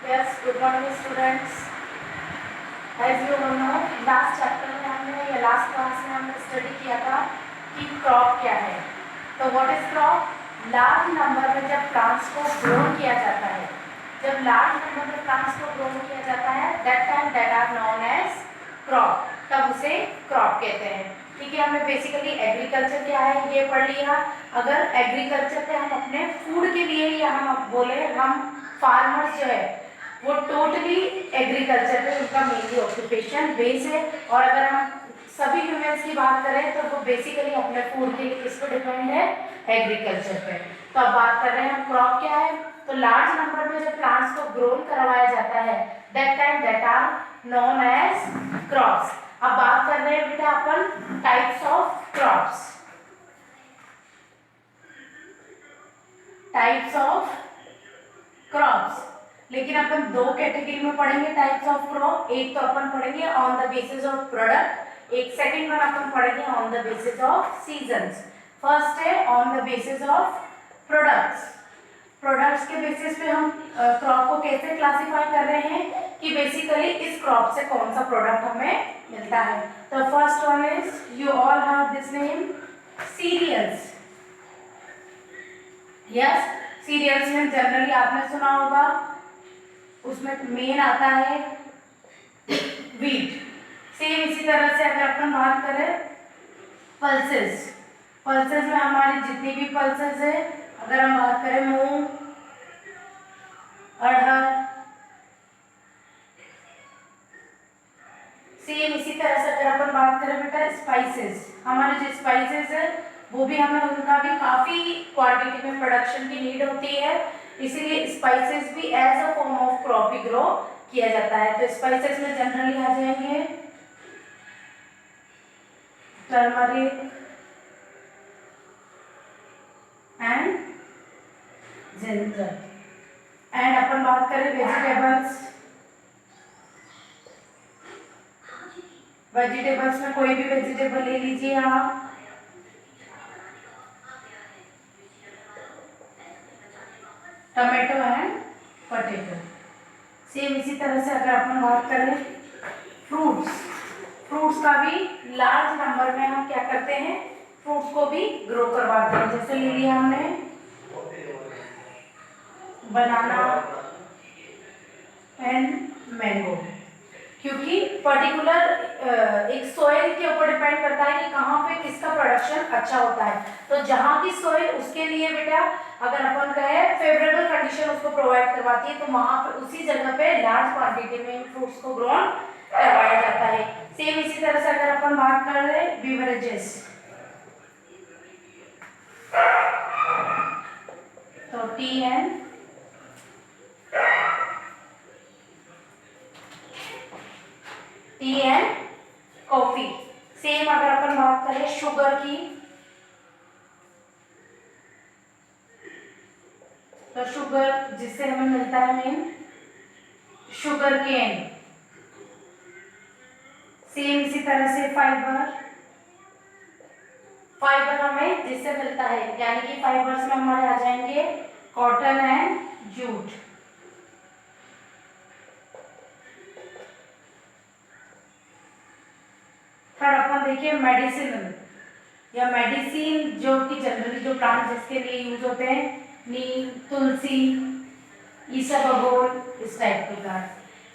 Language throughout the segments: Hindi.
Yes, good morning students. As you all know, last chapter में हमने या लास्ट क्लास में हमने स्टडी किया था कि क्रॉप क्या है. तो what is crop? Large number में जब प्लांट्स को ग्रो किया जाता है, जब लार्ज नंबर में प्लांट्स को ग्रो किया जाता है, that time that are known as crop. तब उसे क्रॉप कहते हैं. ठीक है, हमने बेसिकली एग्रीकल्चर क्या है ये पढ़ लिया. अगर एग्रीकल्चर पे हम अपने फूड के लिए या हम बोले हम फार्मर्स जो है वो टोटली एग्रीकल्चर पे उनका मेनली ऑक्यूपेशन बेस है. और अगर हम सभी ह्यूमंस की बात करें तो वो बेसिकली अपने फूड के लिए किस पे डिपेंड है? एग्रीकल्चर पे. तो अब बात कर रहे हैं हम क्रॉप क्या है. तो लार्ज नंबर में जब प्लांट्स को ग्रो करवाया जाता है that time that are known as crops. अब बात कर रहे हैं बेटा अपन types of crops. Types of crops, लेकिन अपन दो कैटेगरी में पढ़ेंगे टाइप्स ऑफ क्रॉप. एक तो अपन पढ़ेंगे on the basis of product, एक सेकंड वन अपन पढ़ेंगे ऑन द बेसिस ऑफ सीजन्स. फर्स्ट है on the basis of products. Products के बेसिस पे हम क्रॉप को कैसे क्लासिफाई कर रहे हैं कि बेसिकली इस क्रॉप से कौन सा प्रोडक्ट हमें मिलता है. तो first one is, you all have this name, cereals. Yes, cereals में जनरली आपने सुना होगा, उसमें मेन आता है व्हीट. सेम इसी तरह से अगर अपन बात करें पल्सेस, पल्सेस में हमारी जितनी भी पल्सेस है, अगर हम बात करें मूंग, अरहर, सेम इसी तरह से अगर अपन बात करें बेटा स्पाइसेस, हमारे जो स्पाइसेस है वो भी हमें उनका भी काफी क्वांटिटी में प्रोडक्शन की नीड होती है, इसीलिए स्पाइसेस भी as a form of crop ही ग्रो किया जाता है. तो स्पाइसेस में जनरली आ जाएंगे टर्मरिक एंड जिंजर. एंड अपन बात करें वेजिटेबल्स, वेजिटेबल्स में कोई भी वेजिटेबल ले लीजिए आप. Tomato and potato. सेम इसी तरह से अगर अपन बात करें फ्रूट्स, फ्रूट्स का भी लार्ज नंबर में हम क्या करते हैं, फ्रूट्स को भी ग्रो करवाते हैं. जैसे ले लिया हमने बनाना एंड मैंगो, क्योंकि पर्टिकुलर एक सोइल के ऊपर डिपेंड करता है कि कहाँ पे किसका प्रोडक्शन अच्छा होता है. तो जहाँ की सोइल उसके लिए बेटा अगर अपन कहे फेवरेबल कंडीशन उसको प्रोवाइड करवाती है तो वहाँ पे उसी जगह पे लार्ज क्वांटिटी में फ्रूट्स को ग्रो करवाया जाता है. सेम इसी तरह से अगर अपन बात कर रहे हैं बीवरेजेस, तो टी एंड कॉफी. सेम अगर अपन बात करें शुगर की, तो शुगर जिससे हमें मिलता है मेन शुगर केन. सेम इसी तरह से फाइबर, फाइबर हमें जिससे मिलता है यानी कि फाइबर्स में हमारे आ जाएंगे कॉटन एंड जूट. फिर अपन देखिए मेडिसिन या मेडिसिन जो कि जनरली जो प्लांट जिसके लिए यूज होते हैं, नीम, तुलसी, ईसबगोल, इस टाइप के प्लांट.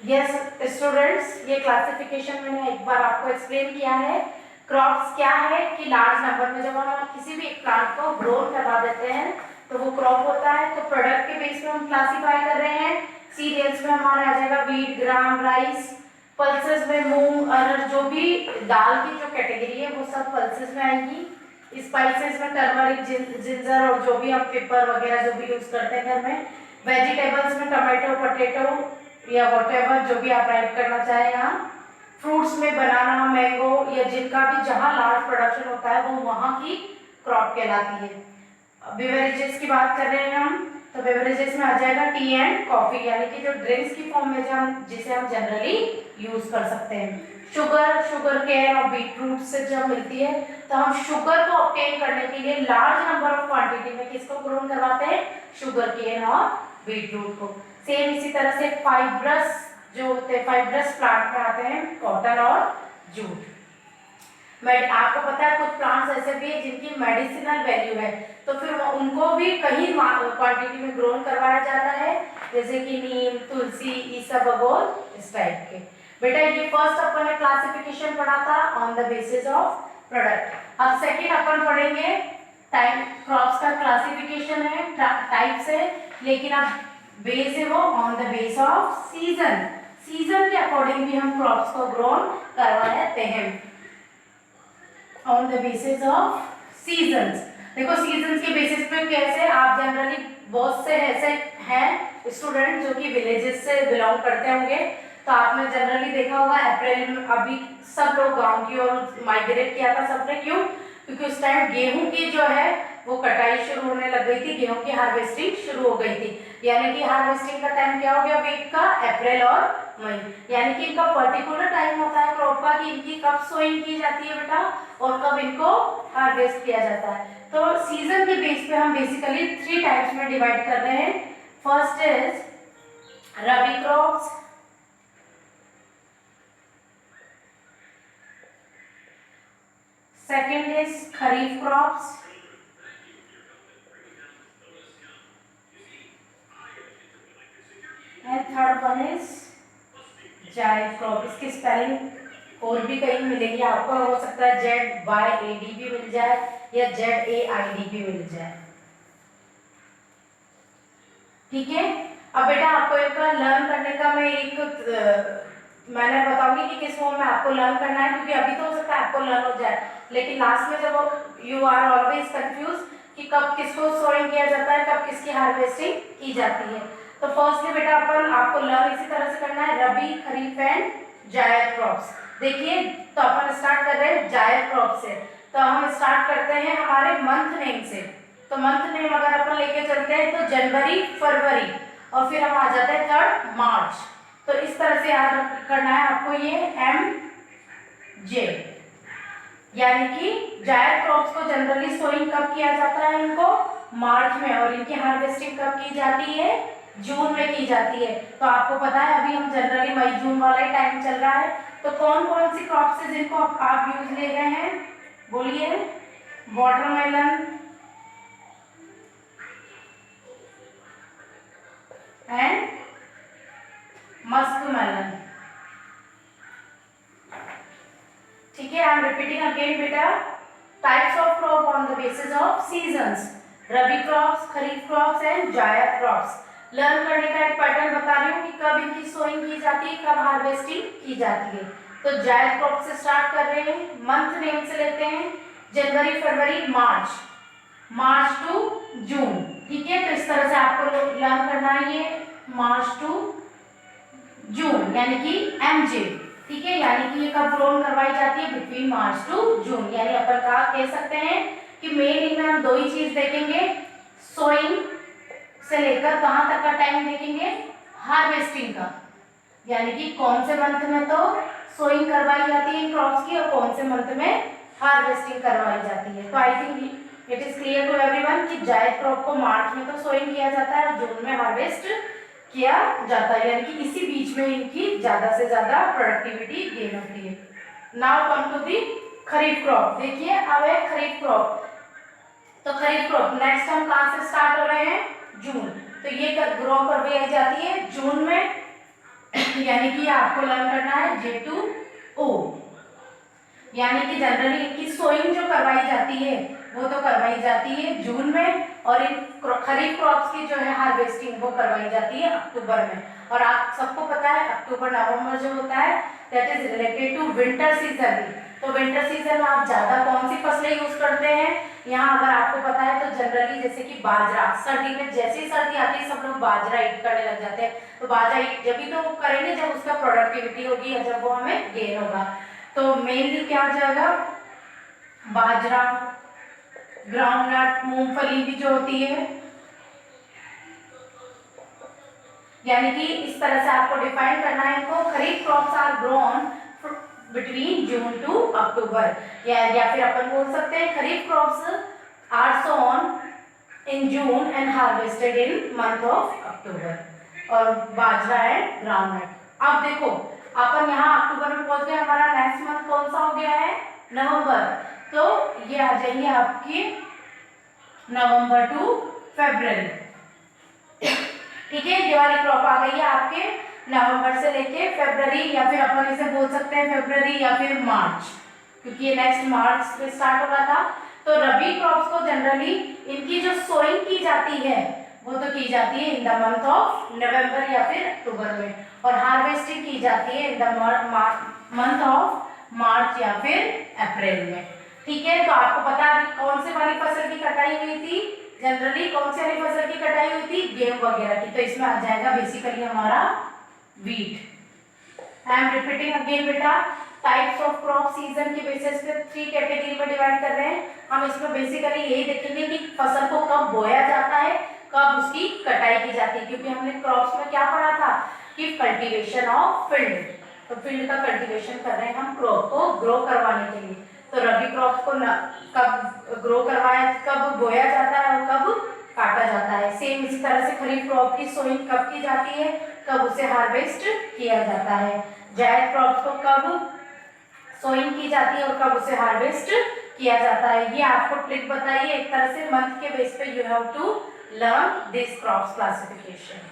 यस स्टूडेंट्स, ये क्लासिफिकेशन मैंने एक बार आपको एक्सप्लेन किया है. क्रॉप्स क्या है कि लार्ज नंबर में जब हम किसी भी एक प्लांट को ग्रो करवा देते हैं तो वो क्रॉप होता है. तो प्रोडक्ट के बेस पे हम क्लासिफाई कर रहे हैं. सीरियल्स में हमारा आ जाएगा व्हीट, ग्राम, राइस. पल्सेस में मूंग, अरहर, जो भी दाल की जो कैटेगरी है वो सब पल्सेस में आएगी. स्पाइसेस में टर्मरिक, जिंजर और जो भी हम पेपर वगैरह जो भी यूज करते हैं घर में. वेजिटेबल्स में टमाटो, पोटैटो या व्हाटएवर जो भी आप राइट करना चाहें यहाँ. फ्रूट्स में बनाना, मैंगो या जिनका भी जहाँ लार्ज प्रोडक्शन होता है वो वहाँ की क्रॉप कहलाती है. बेवरेजेस की बात कर रहे हैं हम, तो बेवरेजेस में आ जाएगा टी एंड कॉफी, यानी कि जो ड्रिंक्स की फॉर्म में जिसे हम जनरली यूज कर सकते हैं. शुगर, शुगर केन और बीटरूट से जब मिलती है तो हम शुगर को ऑब्टेन करने के लिए लार्ज नंबर ऑफ क्वांटिटी में किसको ग्रो करवाते हैं, शुगर केन और बीट रूट को। सेम इसी तरह से फाइब्रस जो होते हैं, फाइब्रस प्लांट में आते हैं कॉटन और जूट। आपको पता है कुछ प्लांट्स ऐसे भी है जिनकी मेडिसिनल वैल्यू है, तो फिर उनको भी कहीं क्वांटिटी में ग्रो करवाया जाता है, जैसे कि नीम, तुलसी, ईसबगोल, इस टाइप के। बेटा ये फर्स्ट अपन ने क्लासिफिकेशन पढ़ा था on the basis of product. अब सेकंड अपन पढ़ेंगे टाइप, क्रॉप्स का क्लासिफिकेशन है, टाइप्स है, लेकिन अब बेस है वो on the base off season. Season के अकॉर्डिंग भी हम क्रॉप्स को ग्रो करवाते हैं ऑन द बेसिस ऑफ सीजन्स। देखो सीजन्स के बेसिस पे कैसे, आप जनरली बहुत से ऐसे हैं स्टूडेंट जो कि विलेजेस से बिलोंग करते होंगे, तो आपने जनरली देखा होगा अप्रैल में अभी सब लोग गांव की ओर माइग्रेट किया था सबने, क्यों? क्योंकि उस टाइम गेहूं की जो है वो कटाई शुरू होने लग गई थी, गेहूं की हार्वेस्टिंग शुरू हो गई थी, यानी कि हार्वेस्टिंग का टाइम क्या हो गया वीट का? अप्रैल और मई, यानी कि इनका पर्टिकुलर टाइम होता है क्रॉप का कि इनकी कब सोइंग की जाती है बेटा और कब इनको हार्वेस्ट किया जाता है। तो सीजन के बेस पे हम बेसिकली 3 टाइप्स में डिवाइड कर रहे हैं। First is rabi crops, second is kharif crops, and third one is जायद क्रॉप। इसकी स्पेलिंग और भी कहीं मिलेगी आपको, हो सकता है ZYAD भी मिल जाए या ZAID भी मिल जाए, ठीक है। अब बेटा आपको इनका लर्न करने का मैं मैंने बताऊंगी कि किस फॉर्म में आपको लर्न करना है, क्योंकि अभी तो हो सकता है आपको लर्न हो जाए, लेकिन लास्ट में जब यू आर ऑलवेज कंफ्यूज कि कब किसको सोइंग किया जाता है, कब किसकी हार्वेस्टिंग की जाती है। तो फर्स्टली बेटा अपन आपको लर्न इसी तरह से करना है, रबी, खरीफ एंड जायद क्रॉप्स। देखिए तो अपन स्टार्ट कर रहे हैं जायद क्रॉप से, तो हम स्टार्ट करते हैं हमारे मंथ नेम से। तो मंथ नेम अगर अपन लेके चलते हैं तो जनवरी, फरवरी और फिर हम आ जाते हैं 3 मार्च। तो इस तरह से याद करना है आपको ये MJ, यानी कि जायद क्रॉप्स को जनरली सोइंग कब किया जाता है? इनको मार्च में, और इनकी हार्वेस्टिंग कब की जाती है? जून में की जाती है। तो आपको पता है अभी हम जनरली मई जून वाला ही टाइम चल रहा है, तो कौन कौन सी क्रॉप्स है जिनको आप यूज ले रहे हैं? बोलिए। वाटरमेलन एंड मस्कमेलन, ठीक है। आई एम रिपीटिंग अगेन बेटा, types of crop on the basis ऑफ seasons, rabi crops, kharif crops and जायद क्रॉप्स। लर्न करने का एक पैटर्न बता रही हूँ कि कब इनकी सोइंग की जाती है, कब हार्वेस्टिंग की जाती है। तो जायद क्रॉप से स्टार्ट कर रहे हैं, मंथ नेम से लेते हैं जनवरी, फरवरी, मार्च, मार्च टू जून, ठीक है। तो इस तरह से आपको लर्न करना है ये मार्च टू जून, यानी कि MJ, ठीक है। यानी कि ये कब ग्रोन करवाई जाती है? बिटवीन मार्च टू जून, यानी अपन का कह सकते हैं कि मेन इनमें हम 2 ही चीज देखेंगे, सोइंग से लेकर कहां तक का टाइम देखेंगे? हार्वेस्टिंग का, यानी कि कौन से मंथ में तो सोइंग करवाई जाती है इन क्रॉप्स की और कौन से मंथ में हार्वेस्टिंग करवाई जाती है। तो I think it is clear to everyone कि जायद क्रॉप को मार्च में तो सोइंग किया जाता है और जून में हार्वेस्ट किया जाता है, यानी कि इसी बीच में इनकी ज्यादा से ज्यादा प्रोडक्टिविटी गेन होती है। Now come to the kharif crop. देखिए अब है खरीफ क्रॉप, तो खरीफ क्रॉप नेक्स्ट हम कहां से स्टार्ट हो रहे हैं? जून। तो ये ग्रो करवाई जाती है जून में, यानी कि आपको लर्न करना है J2O, यानी कि जनरली इनकी सोइंग जो करवाई जाती है वो तो करवाई जाती है जून में, और इन खरीफ क्रॉप्स की जो है हार्वेस्टिंग वो करवाई जाती है अक्टूबर में। और आप सबको पता है अक्टूबर नवंबर जो होता है that is related to winter season. तो विंटर सीजन में आप ज्यादा कौन सी फसलें यूज करते हैं? यहाँ अगर आपको पता है तो जनरली जैसे कि बाजरा, सर्दी में जैसे ही सर्दी आती है सब लोग बाजरा ईट करने लग जाते हैं, तो बाजरा ईट जब भी तो करेंगे जब उसका प्रोडक्टिविटी होगी या जब वो हमें गेन होगा। तो मेनली क्या हो जाएगा? बाजरा, ग्राउंडनट, मूंगफली भी जो होती है, यानी कि इस तरह से आपको डिफाइन करना है इनको। Kharif crops are grown between June to October, या फिर अपन बोल सकते हैं kharif crops are sown in June and harvested in month of October और बाजरा एंड ग्राउंडनट। अब देखो अपन यहाँ अक्टूबर में पहुंच गए, हमारा नेक्स्ट मंथ कौन सा हो गया है, नवंबर। तो ये आ जाएंगे आपकी नवंबर टू फरवरी। ठीक है, ये वाली क्रॉप आ गई है आपके नवंबर से लेके फरवरी, या फिर अपन इसे बोल सकते हैं फरवरी या फिर मार्च, क्योंकि ये नेक्स्ट मार्च से स्टार्ट हो रहा था। तो रबी क्रॉप्स को जनरली इनकी जो सोइंग की जाती है वो तो की जाती है in the month of November या फिर अक्टूबर में, और हार्वेस्टिंग की जाती है in the month of March या फिर अप्रैल में। ठीक है, तो आपको पता है कौन से वाली फसल की कटाई हुई थी, जनरली कौन सी वाली फसल की कटाई हुई थी, गेहूं वगैरह की। तो इसमें आ जाएगा बेसिकली हमारा wheat. I am repeating again बेटा, टाइप्स ऑफ क्रॉप सीजन के बेसिस पे 3 कैटेगरी में डिवाइड कर रहे हैं हम। इसमें बेसिकली यही देखेंगे कि फसल को कब बोया जाता है, कब उसकी कटाई की जाती है, क्योंकि हमने क्रॉप्स में क्या पढ़ा था कि कल्टीवेशन ऑफ फील्ड, तो फील्ड का कल्टीवेशन कर रहे हैं हम क्रॉप को ग्रो करवाने के लिए। तो रबी क्रॉप को कब ग्रो करवाया, कब बोया जाता है और कब काटा जाता है। सेम इसी तरह से खरीफ क्रॉप की सोइंग कब की जाती है, कब उसे हार्वेस्ट किया जाता है। जायद क्रॉप को कब सोइंग की जाती है और कब उसे हार्वेस्ट किया जाता है। ये आपको ट्रिक बताइए एक तरह से मंथ के बेस पे, you have to learn this crops classification.